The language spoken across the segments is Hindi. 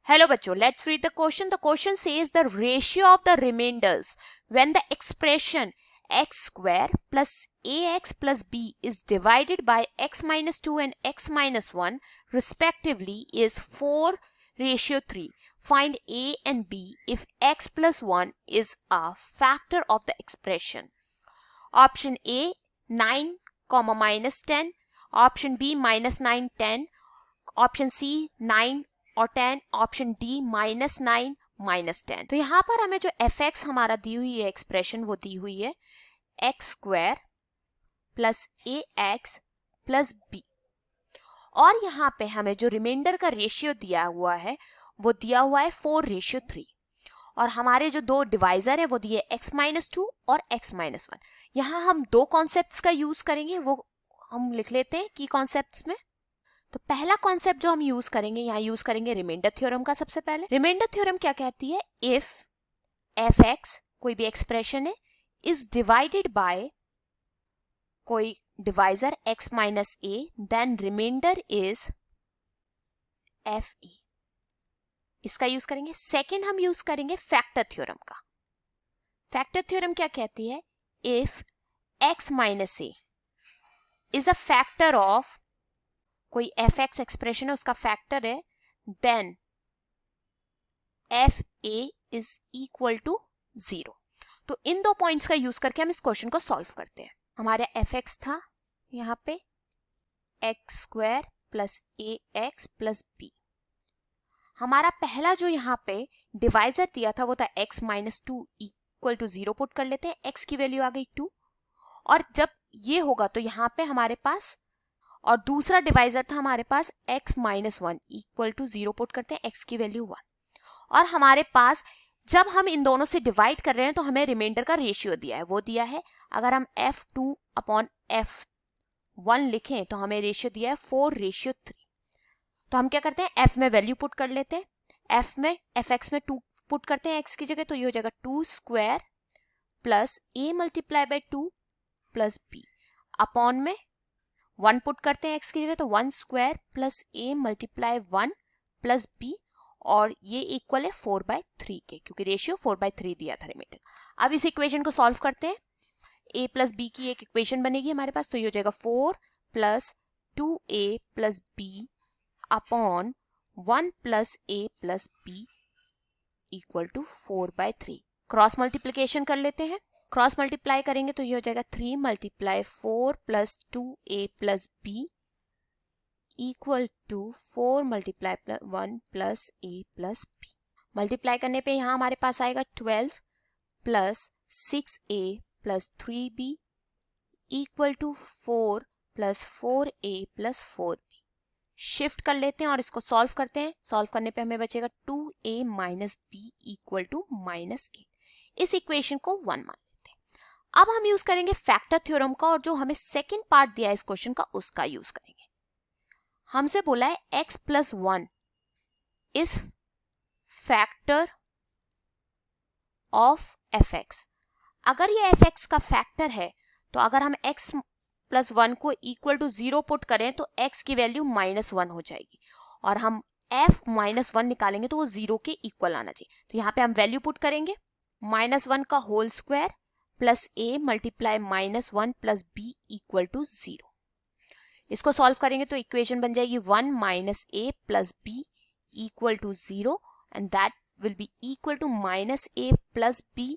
Hello bachcho, let's read the question. The question says the ratio of the remainders when the expression x square plus ax plus b is divided by x minus 2 and x minus 1 respectively is 4:3. Find a and b if x plus 1 is a factor of the expression. Option A 9, minus 10. Option B minus 9, 10. Option C 9 और 10. Option D minus 9 minus 10. तो यहां पर हमें जो एफ एक्स हमारा दी हुई है एक्सप्रेशन वो दी हुई है एक्स स्क्वायर प्लस ए एक्स प्लस बी और यहाँ पे हमें जो रिमाइंडर का रेशियो दिया हुआ है वो दिया हुआ है 4:3 और हमारे जो दो डिवाइजर है वो दिए x माइनस 2 और x माइनस 1. यहाँ हम दो कॉन्सेप्ट्स का यूज करेंगे वो हम लिख लेते हैं की कॉन्सेप्ट्स में. तो पहला कॉन्सेप्ट जो हम यूज करेंगे यहाँ यूज करेंगे रिमाइंडर थ्योरम का. सबसे पहले रिमाइंडर थ्योरम क्या कहती है इफ एफ एक्स कोई भी एक्सप्रेशन है इज डिवाइडेड बाय कोई divisor x minus A then remainder is F A. इसका यूज करेंगे. सेकेंड हम यूज करेंगे फैक्टर थ्योरम का. फैक्टर थ्योरम क्या कहती है if x minus A is a factor of कोई एफ एक्स एक्सप्रेशन है उसका फैक्टर है then F A is equal to 0. तो इन दो पॉइंट्स का यूज करके हम इस क्वेश्चन को सॉल्व करते हैं. हमारा एफ एक्स था यहां पे एक्स स्क्वायर प्लस ए एक्स प्लस बी. हमारा पहला जो यहाँ पे डिवाइजर दिया था वो था x minus 2 equal to 0 put कर लेते हैं. x की वैल्यू आ गई 2 और जब ये होगा तो यहाँ पे हमारे पास और दूसरा डिवाइजर था हमारे पास x minus 1 equal to 0 put करते हैं. x की वैल्यू 1 और हमारे पास जब हम इन दोनों से डिवाइड कर रहे हैं तो हमें रिमाइंडर का रेशियो दिया है. वो दिया है अगर हम f2 अपॉन f1 लिखें तो हमें रेशियो दिया है 4:3. तो हम क्या करते हैं f में वैल्यू पुट कर लेते हैं. f में एफ एक्स में 2 पुट करते हैं x की जगह तो ये हो जाएगा 2 square plus a multiply by 2 plus b upon में 1 पुट करते हैं x की जगह तो 1 square plus a multiply 1 plus b और ये इक्वल है 4/3 के क्योंकि रेशियो 4/3 दिया था रिमाइंडर. अब इस इक्वेशन को सॉल्व करते हैं. a प्लस b की एक इक्वेशन बनेगी हमारे पास तो ये हो जाएगा 4 plus 2a plus b upon 1 plus a plus b equal to 4/3. Cross multiplication कर लेते हैं. क्रॉस मल्टीप्लाई करेंगे तो ये हो जाएगा 3 multiply 4 plus 2a plus b equal to 4 multiply 1 plus a plus b. Multiply करने पे यहाँ हमारे पास आएगा 12 plus 6a plus 3b equal to 4 plus 4a plus 4b. Shift कर लेते हैं और इसको सॉल्व करते हैं. सॉल्व करने पे हमें बचेगा 2a minus b equal to minus 8. इस इक्वेशन को 1 मान लेते हैं. अब हम यूज करेंगे फैक्टर थ्योरम का और जो हमें सेकेंड पार्ट दिया है इस क्वेश्चन का उसका यूज करेंगे. हमसे बोला है x plus 1 is factor of F x. अगर ये एफ एक्स का फैक्टर है तो अगर हम x प्लस 1 को इक्वल टू 0 पुट करें तो x की वैल्यू -1 हो जाएगी और हम f माइनस 1 निकालेंगे तो वो 0 के इक्वल आना चाहिए. तो यहाँ पे हम वैल्यू पुट करेंगे -1 का whole square plus a multiply -1 plus b equal to 0. इसको सॉल्व करेंगे तो इक्वेशन बन जाएगी 1 minus a plus b equal to 0 and that will be equal to -a plus b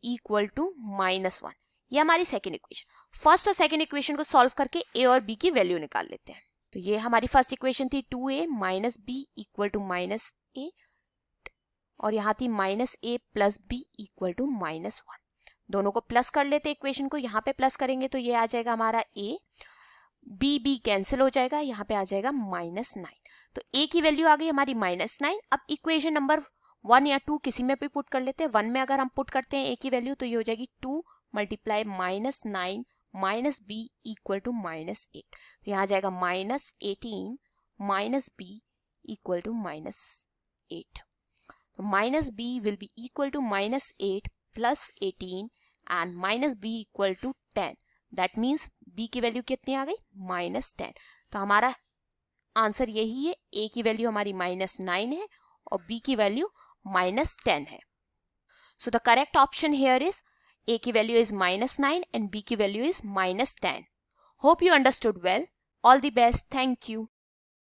equal to -1. ये हमारी सेकेंड इक्वेशन. फर्स्ट और सेकेंड इक्वेशन को सॉल्व करके a और b की वैल्यू निकाल लेते हैं. तो ये हमारी फर्स्ट इक्वेशन थी 2a minus b equal to minus a और यहाँ थी -a plus b equal to -1. दोनों को प्लस कर लेते हैं इक्वेशन को. यहाँ पे प्लस करेंगे तो ये आ जाएगा हमारा a, b कैंसिल हो जाएगा. यहाँ पे आ जाएगा -9. तो a की वैल्यू आ गई हमारी -9. अब इक्वेशन नंबर 1 या 2 किसी में भी पुट कर लेते हैं. 1 में अगर हम पुट करते हैं a की वैल्यू तो ये हो जाएगी 2 multiply -9 minus b equal to -8. तो यहाँ आ जाएगा -18 माइनस b इक्वल टू -8. तो minus b will be equal to -8 plus 18 and minus b equal to 10. That means b की वैल्यू कितनी आ गई -10. तो हमारा आंसर यही है. a की वैल्यू हमारी -9 है और b की वैल्यू -10 है। So the correct option here is a की वैल्यू इज -9 एंड b की value is -10। Hope you understood well. All the best. Thank you.